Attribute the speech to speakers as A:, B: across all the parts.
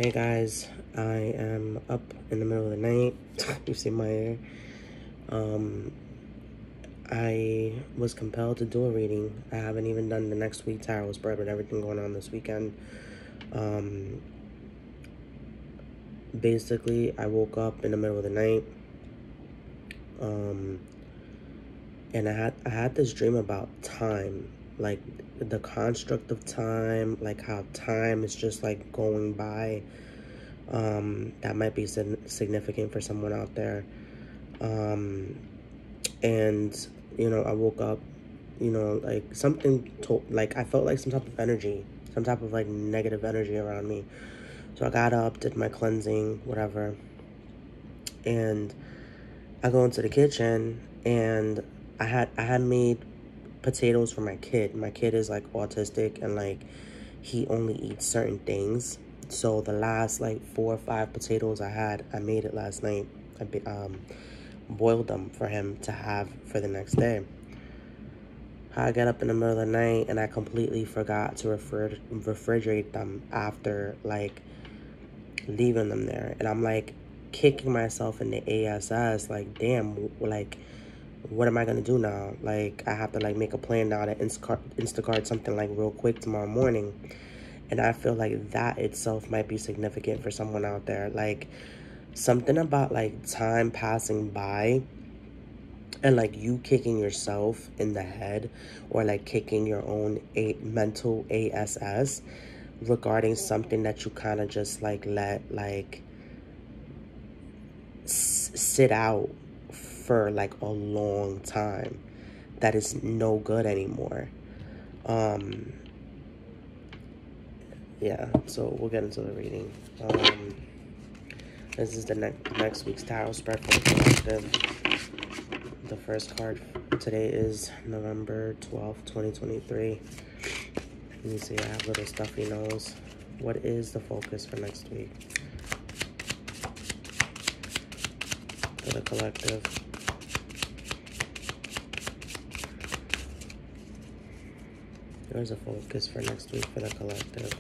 A: Hey guys, I am up in the middle of the night. You see my hair. I was compelled to do a reading. I haven't even done the next week tarot spread with everything going on this weekend. Basically, I woke up in the middle of the night. And I had this dream about time, like the construct of time, like how time is just like going by. That might be significant for someone out there. And I woke up, like something told, like I felt like some type of energy, some type of like negative energy around me. So I got up, did my cleansing, whatever, and I go into the kitchen, and I had made potatoes for my kid. My kid is like autistic, and like he only eats certain things. So the last like 4 or 5 potatoes I made it last night. I boiled them for him to have for the next day. I got up in the middle of the night and I completely forgot to refrigerate them after like leaving them there. And I'm like kicking myself in the ass, like damn, like what am I gonna do now? Like I have to like make a plan now to Instacart something like real quick tomorrow morning. And I feel like that itself might be significant for someone out there. Like something about like time passing by and like you kicking yourself in the head, or like kicking your own mental ass regarding something that you kind of just like let like sit out for like a long time, that is no good anymore. Yeah, so we'll get into the reading. This is the next week's tarot spread for the collective. The first card today is November 12th, 2023. Let me see, I have little stuffy nose. What is the focus for next week? For the collective. There's a focus for next week for the collective.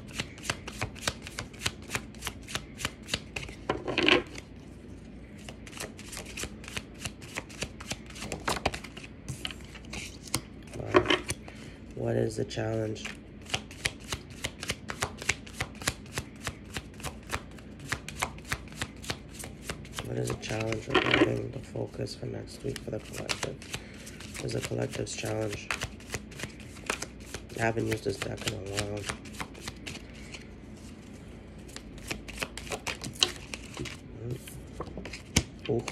A: What is the challenge? What is the challenge regarding the focus for next week for the collective? What is the collective's challenge? I haven't used this deck in a while. Ooh.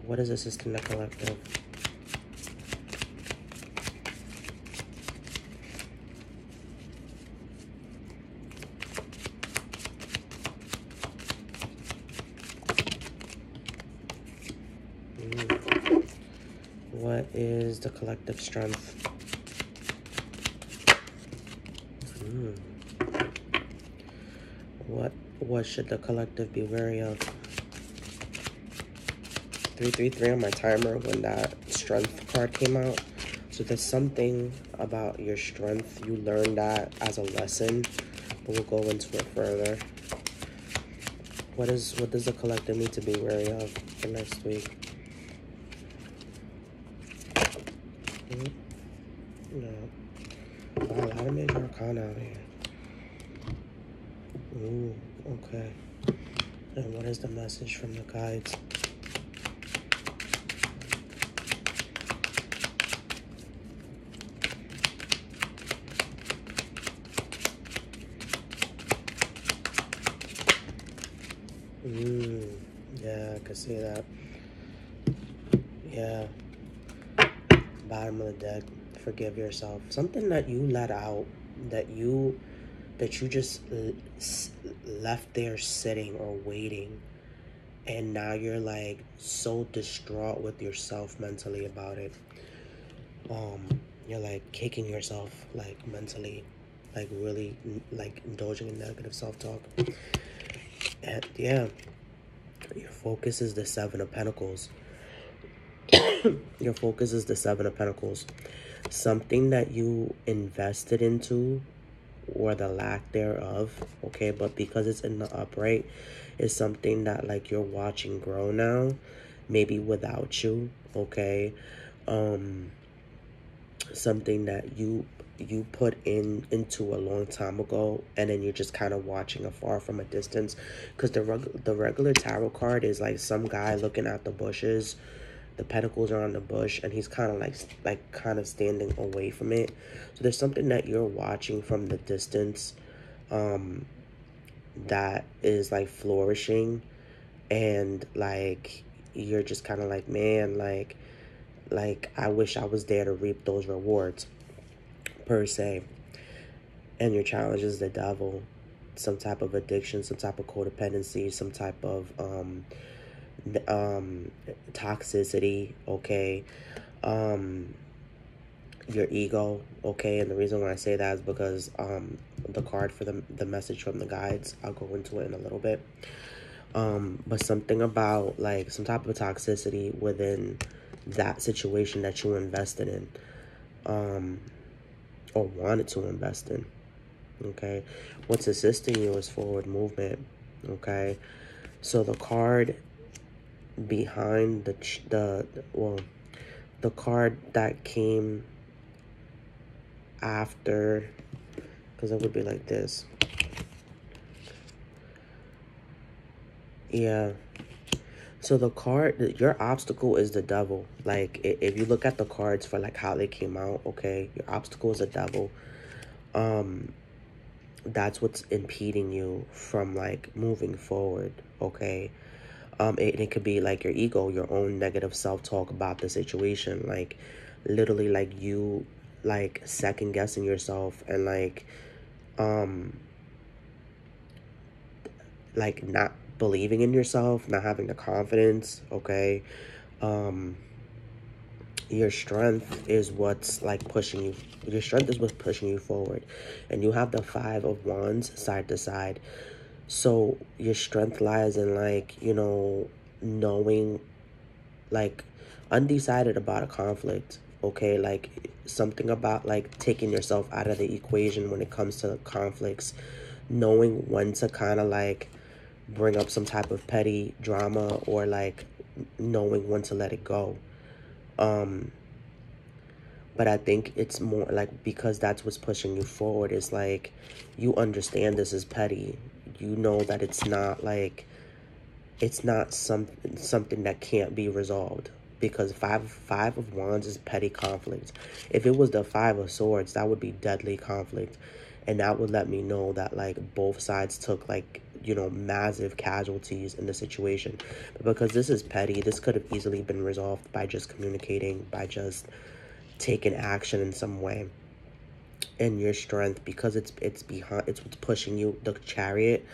A: What is assisting the collective? What is the collective strength? What should the collective be wary of? 333 on my timer when that strength card came out. So there's something about your strength. You learned that as a lesson, but we'll go into it further. What does the collective need to be wary of for next week? No. Wow, a lot of major arcana out here. Ooh, okay. And what is the message from the guides? Yeah, I can see that. Yeah. Bottom of the deck. Forgive yourself. Something that you let out, that you just left there sitting or waiting, and now you're like so distraught with yourself mentally about it. You're like kicking yourself like mentally, like really like indulging in negative self-talk. And yeah, your focus is the 7 of Pentacles. Your focus is the 7 of Pentacles. Something that you invested into or the lack thereof, okay? But because it's in the upright, it's something that like you're watching grow now, maybe without you, okay? Something that you put into a long time ago, and then you're just kind of watching afar from a distance, because the regular tarot card is like some guy looking at the bushes. The pentacles are on the bush, and he's kind of like kind of standing away from it. So there's something that you're watching from the distance, that is like flourishing, and like you're just kind of like, man, like I wish I was there to reap those rewards, per se. And your challenge is the devil, some type of addiction, some type of codependency, some type of toxicity, okay? Your ego, okay? And the reason why I say that is because the card for the message from the guides, I'll go into it in a little bit. But something about like some type of toxicity within that situation that you invested in, or wanted to invest in, okay? What's assisting you is forward movement, okay? So the card behind the card that came after, because it would be like this. Yeah. So the card, your obstacle is the devil. Like, if you look at the cards for like how they came out, okay, your obstacle is the devil. That's what's impeding you from like moving forward, okay? It could be like your ego, your own negative self-talk about the situation, like literally like you like second guessing yourself, and like not believing in yourself, not having the confidence, okay? Your strength is what's like pushing you. Your strength is what's pushing you forward. And you have the 5 of Wands side to side. So your strength lies in like, you know, knowing, like undecided about a conflict, okay? Like something about like taking yourself out of the equation when it comes to conflicts, knowing when to kind of like bring up some type of petty drama, or like knowing when to let it go. But I think it's more like, because that's what's pushing you forward, is like you understand this is petty. You know that it's not like, it's not something that can't be resolved, because five of Wands is petty conflict. If it was the 5 of Swords, that would be deadly conflict, and that would let me know that like both sides took like, you know, massive casualties in the situation. But because this is petty, this could have easily been resolved by just communicating, by just taking action in some way. And your strength, because it's behind, it's what's pushing you, the Chariot.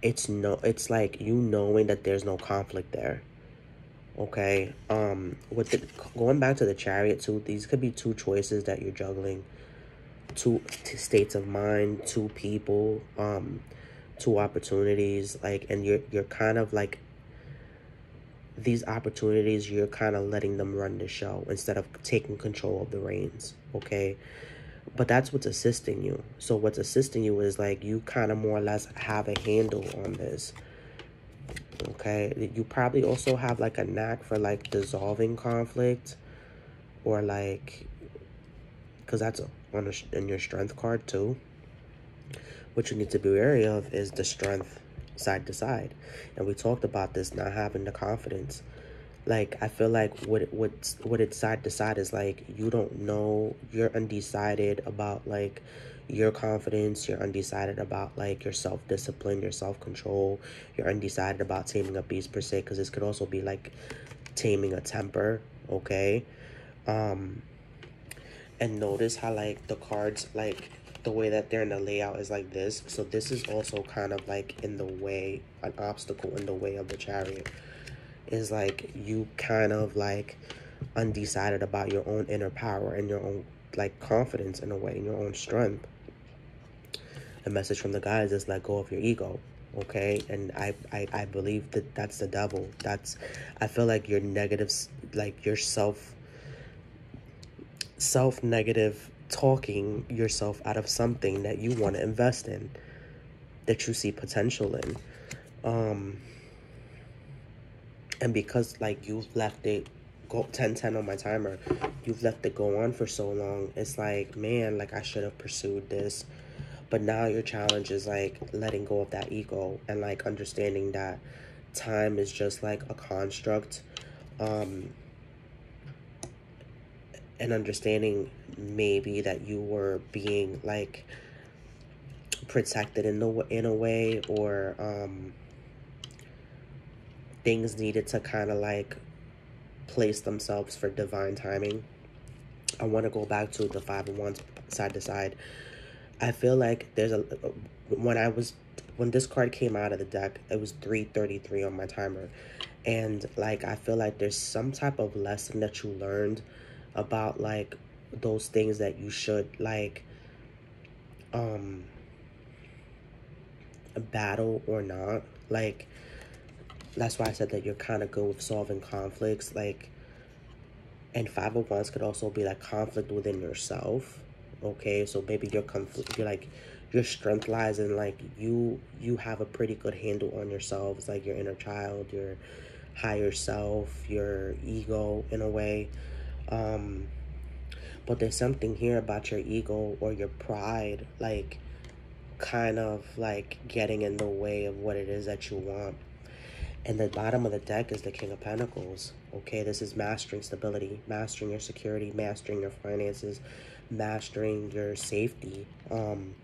A: It's like you knowing that there's no conflict there, okay? With the, going back to the Chariot too, these could be 2 choices that you're juggling, 2 states of mind, 2 people, 2 opportunities, like, and you're kind of like, these opportunities, you're kind of letting them run the show instead of taking control of the reins, okay? But that's what's assisting you. So what's assisting you is like you kind of more or less have a handle on this, okay? You probably also have like a knack for like dissolving conflict, or like, because that's in your strength card too. What you need to be wary of is the strength side to side. And we talked about this, not having the confidence. Like, I feel like what it's side to side is like, you don't know, you're undecided about like your confidence, you're undecided about like your self-discipline, your self-control, you're undecided about taming a beast per se, because this could also be like taming a temper, okay? And notice how like the cards, like the way that they're in the layout is like this. So this is also kind of like in the way, an obstacle in the way of the Chariot. Is like you kind of like undecided about your own inner power and your own like confidence in a way, and your own strength. The message from the guys is let go of your ego, okay? And I believe that that's the devil. I feel like your negatives, like your self negative talking yourself out of something that you want to invest in, that you see potential in. And because, like, you've left it go 10-10 on my timer, you've left it go on for so long, it's like, man, like, I should have pursued this. But now your challenge is, like, letting go of that ego and, like, understanding that time is just, like, a construct. And understanding maybe that you were being, like, protected in a way, or things needed to kind of, like, place themselves for divine timing. I want to go back to the 5 of Wands, side to side. I feel like there's a, when this card came out of the deck, it was 3:33 on my timer. And, like, I feel like there's some type of lesson that you learned about, like, those things that you should, like, battle or not. Like, that's why I said that you're kind of good with solving conflicts. Like, and 5 of Wands could also be, like, conflict within yourself. Okay, so maybe your conflict, like, your strength lies in, like, you have a pretty good handle on yourself. It's like your inner child, your higher self, your ego, in a way. But there's something here about your ego or your pride, like, kind of, like, getting in the way of what it is that you want. And the bottom of the deck is the King of Pentacles. Okay, this is mastering stability, mastering your security, mastering your finances, mastering your safety. And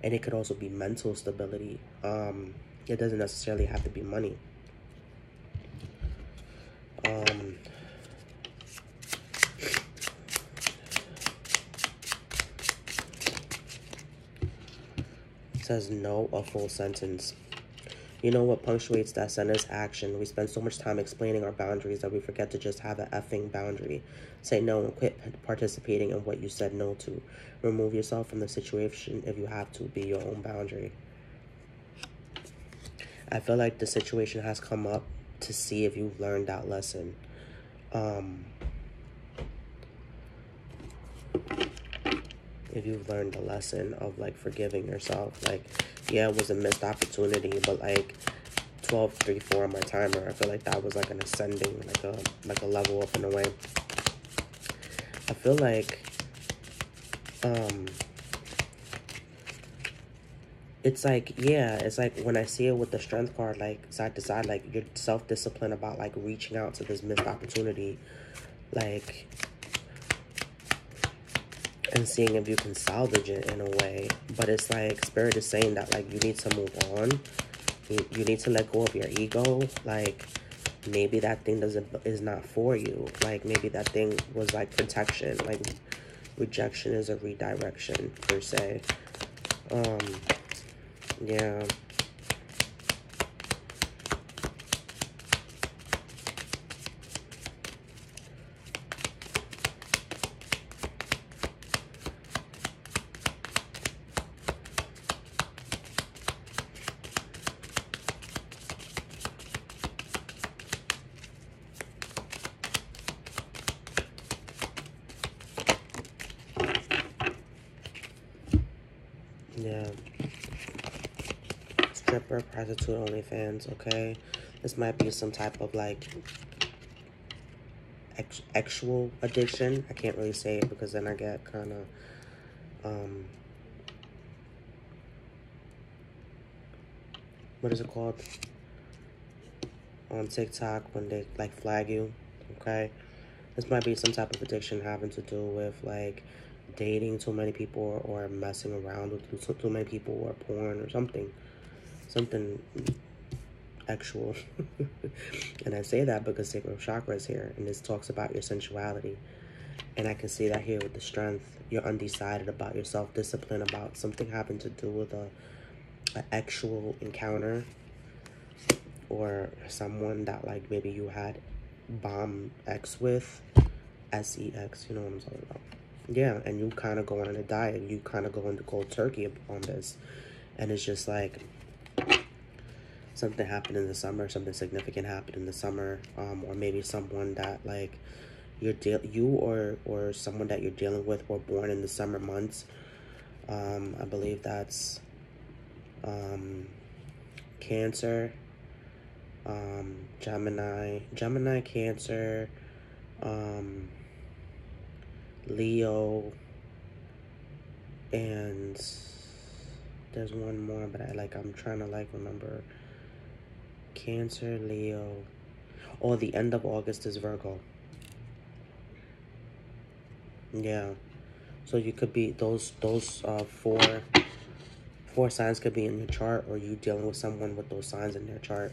A: it could also be mental stability. It doesn't necessarily have to be money. It says no, a full sentence. You know what punctuates that sentence? Action. We spend so much time explaining our boundaries that we forget to just have an effing boundary. Say no and quit participating in what you said no to. Remove yourself from the situation if you have to. Be your own boundary. I feel like the situation has come up to see if you've learned that lesson. If you've learned the lesson of, like, forgiving yourself. Like, yeah, it was a missed opportunity, but, like, 12-3-4 on my timer, I feel like that was, like, an ascending, like a level up in a way. I feel like it's like, yeah, it's like when I see it with the strength card, like, side to side, like, your self-discipline about, like, reaching out to this missed opportunity, like, and seeing if you can salvage it in a way. But it's like Spirit is saying that, like, you need to move on. You need to let go of your ego. Like, maybe that thing is not for you. Like, maybe that thing was, like, protection. Like, rejection is a redirection, per se. Yeah. Yeah. Stripper, prostitute, OnlyFans, okay? This might be some type of, like, actual addiction. I can't really say it because then I get kind of, what is it called? On TikTok when they, like, flag you, okay? This might be some type of addiction having to do with, like, dating too many people or messing around with too many people or porn or something actual. And I say that because sacral chakra is here, and this talks about your sensuality. And I can see that here with the strength. You're undecided about your self-discipline, about something having to do with an actual encounter or someone that, like, maybe you had bomb X with, SEX, you know what I'm talking about. Yeah, and you kind of go on a diet. You kind of go into cold turkey on this. And it's just like something happened in the summer, something significant happened in the summer, or maybe someone that, like, you or someone that you're dealing with were born in the summer months. I believe that's Cancer, Gemini, Cancer, Leo, and there's one more, but I'm trying to remember. Cancer, Leo. Oh, the end of August is Virgo. Yeah. So you could be those four signs could be in your chart, or you dealing with someone with those signs in their chart.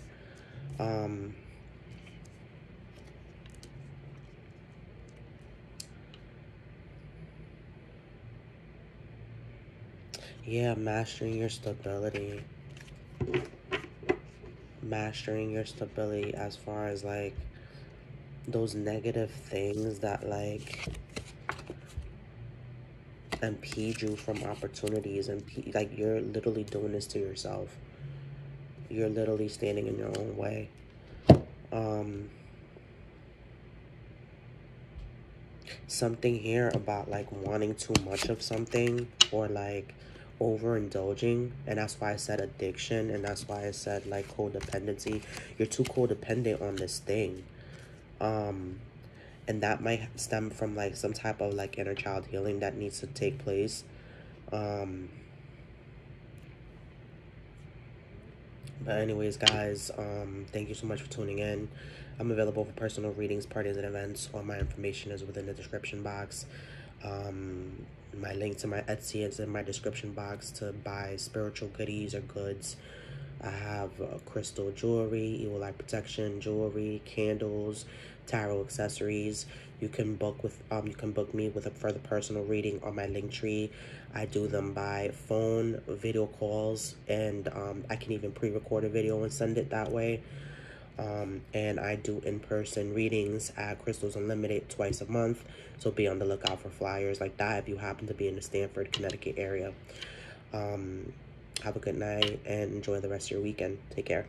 A: Yeah, mastering your stability. Mastering your stability as far as like those negative things that like impede you from opportunities, and like you're literally doing this to yourself. You're literally standing in your own way. Something here about like wanting too much of something, or like overindulging, and that's why I said addiction, and that's why I said like codependency. You're too codependent on this thing, and that might stem from like some type of like inner child healing that needs to take place. But anyways, guys, thank you so much for tuning in. I'm available for personal readings, parties, and events. All my information is within the description box. My link to my Etsy is in my description box to buy spiritual goodies or goods. I have crystal jewelry, evil eye protection jewelry, candles, tarot accessories. You can book me with a further personal reading on my Linktree. I do them by phone, video calls, and I can even pre-record a video and send it that way. And I do in-person readings at Crystals Unlimited twice a month, so be on the lookout for flyers like that if you happen to be in the Stamford, Connecticut area. Have a good night and enjoy the rest of your weekend. Take care.